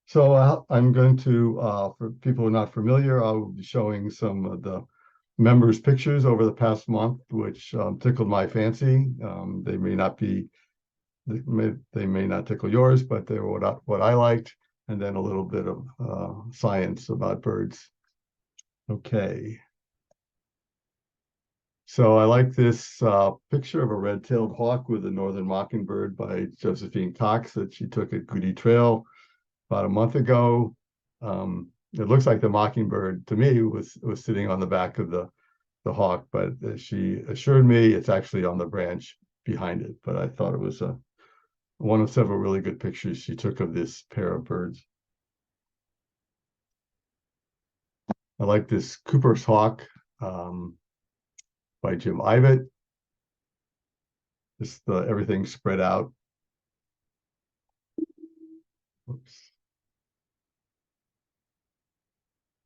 So I'm going to, for people who are not familiar, I'll be showing some of the members' pictures over the past month, which tickled my fancy. They may not be, they may not tickle yours, but they were what I liked, and then a little bit of science about birds. Okay. So I like this picture of a red-tailed hawk with a northern mockingbird by Josephine Cox that she took at Goody Trail about a month ago. It looks like the mockingbird to me was sitting on the back of the hawk, but she assured me it's actually on the branch behind it. But I thought it was one of several really good pictures she took of this pair of birds. I like this Cooper's hawk by Jim Ivet. Just everything spread out. Oops.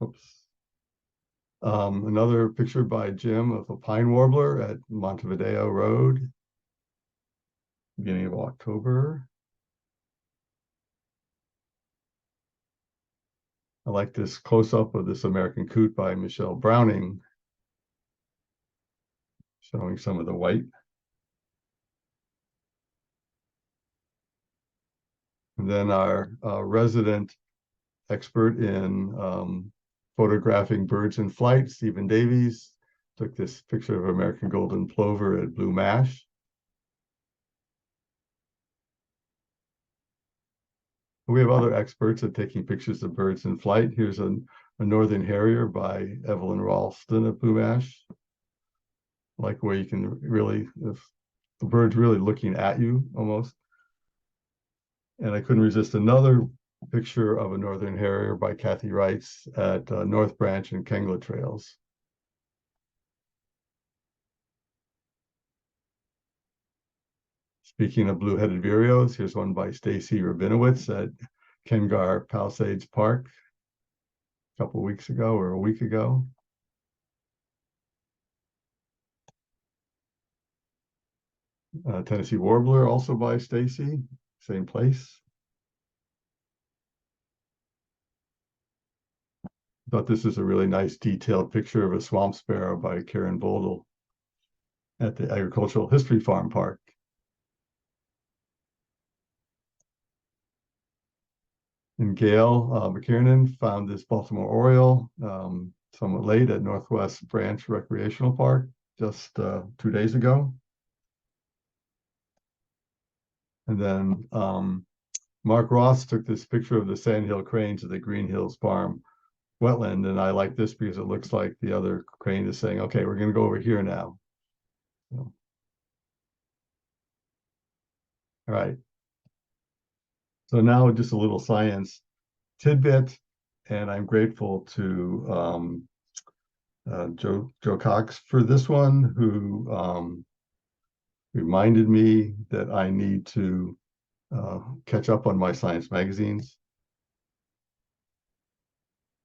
Oops. Another picture by Jim of a pine warbler at Montevideo Road, beginning of October. I like this close-up of this American coot by Michelle Browning, showing some of the white. And then our resident expert in photographing birds in flight, Stephen Davies, took this picture of American golden plover at Blue Mash. We have other experts at taking pictures of birds in flight. Here's a northern harrier by Evelyn Ralston at Blue Mash. Like where you can really, if the bird's really looking at you almost. And I couldn't resist another picture of a northern harrier by Kathy Wrights at North Branch and Kengla Trails. Speaking of blue-headed vireos, here's one by Stacy Rabinowitz at Kengar Palisades Park a couple of weeks ago or a week ago. Tennessee Warbler, also by Stacy, same place. Thought this is a really nice detailed picture of a swamp sparrow by Karen Bodel at the Agricultural History Farm Park. And Gail McKiernan found this Baltimore Oriole somewhat late at Northwest Branch Recreational Park just 2 days ago. And then Mark Ross took this picture of the sandhill cranes at the Green Hills Farm wetland. And I like this because it looks like the other crane is saying, okay, we're going to go over here now. So, all right. So now just a little science tidbit, and I'm grateful to Joe Cox for this one, who reminded me that I need to catch up on my science magazines.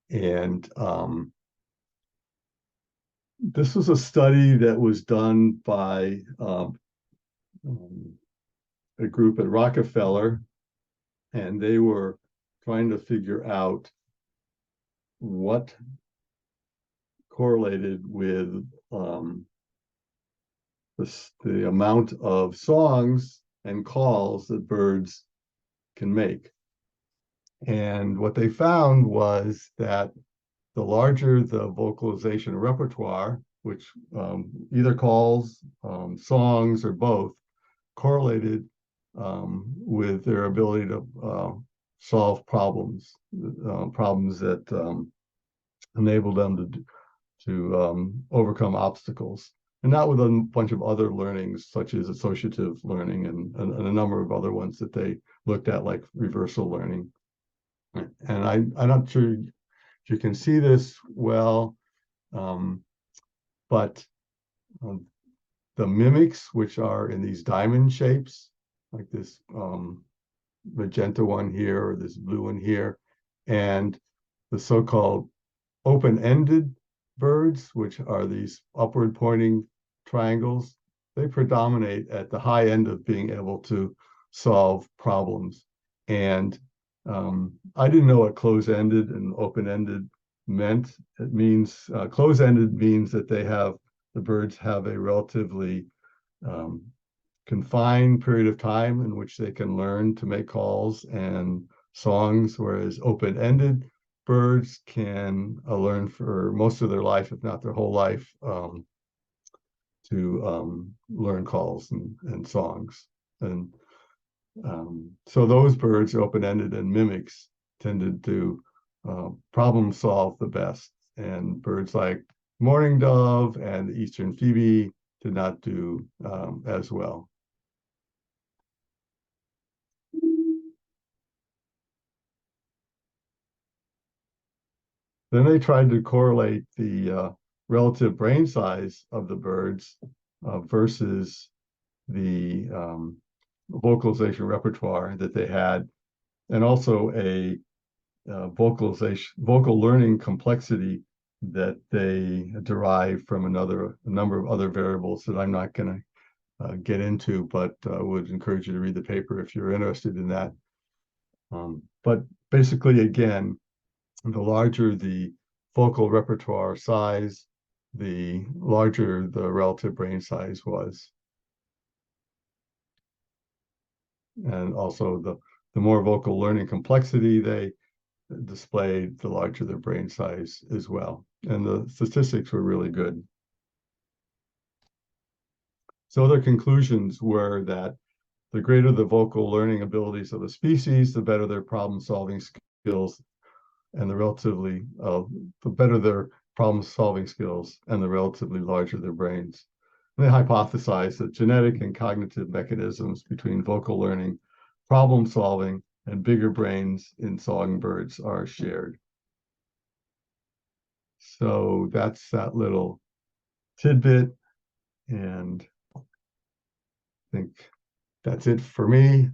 And this was a study that was done by a group at Rockefeller, and they were trying to figure out what correlated with the amount of songs and calls that birds can make. And what they found was that the larger the vocalization repertoire, which either calls, songs, or both, correlated with their ability to solve problems, problems that enable them to overcome obstacles, and not with a bunch of other learnings such as associative learning and a number of other ones that they looked at, like reversal learning. And I'm not sure if you can see this well, but the mimics, which are in these diamond shapes, like this magenta one here or this blue one here, and the so-called open-ended birds, which are these upward pointing triangles, they predominate at the high end of being able to solve problems. And I didn't know what close-ended and open-ended meant. It means close-ended means that the birds have a relatively um, confined period of time in which they can learn to make calls and songs, whereas open-ended birds can learn for most of their life, if not their whole life, to learn calls and songs. And so those birds, open-ended and mimics, tended to problem solve the best. And birds like mourning dove and the eastern phoebe did not do as well. Then they tried to correlate the relative brain size of the birds versus the vocalization repertoire that they had, and also a vocal learning complexity that they derive from a number of other variables that I'm not going to get into, but would encourage you to read the paper if you're interested in that. But basically, again, the larger the vocal repertoire size, the larger the relative brain size was. And also the more vocal learning complexity they displayed, the larger their brain size as well. And the statistics were really good. So their conclusions were that the greater the vocal learning abilities of a species, the better their problem-solving skills and the better their problem-solving skills and the relatively larger their brains. And they hypothesized that genetic and cognitive mechanisms between vocal learning, problem solving, and bigger brains in songbirds are shared. So that's that little tidbit, and I think that's it for me.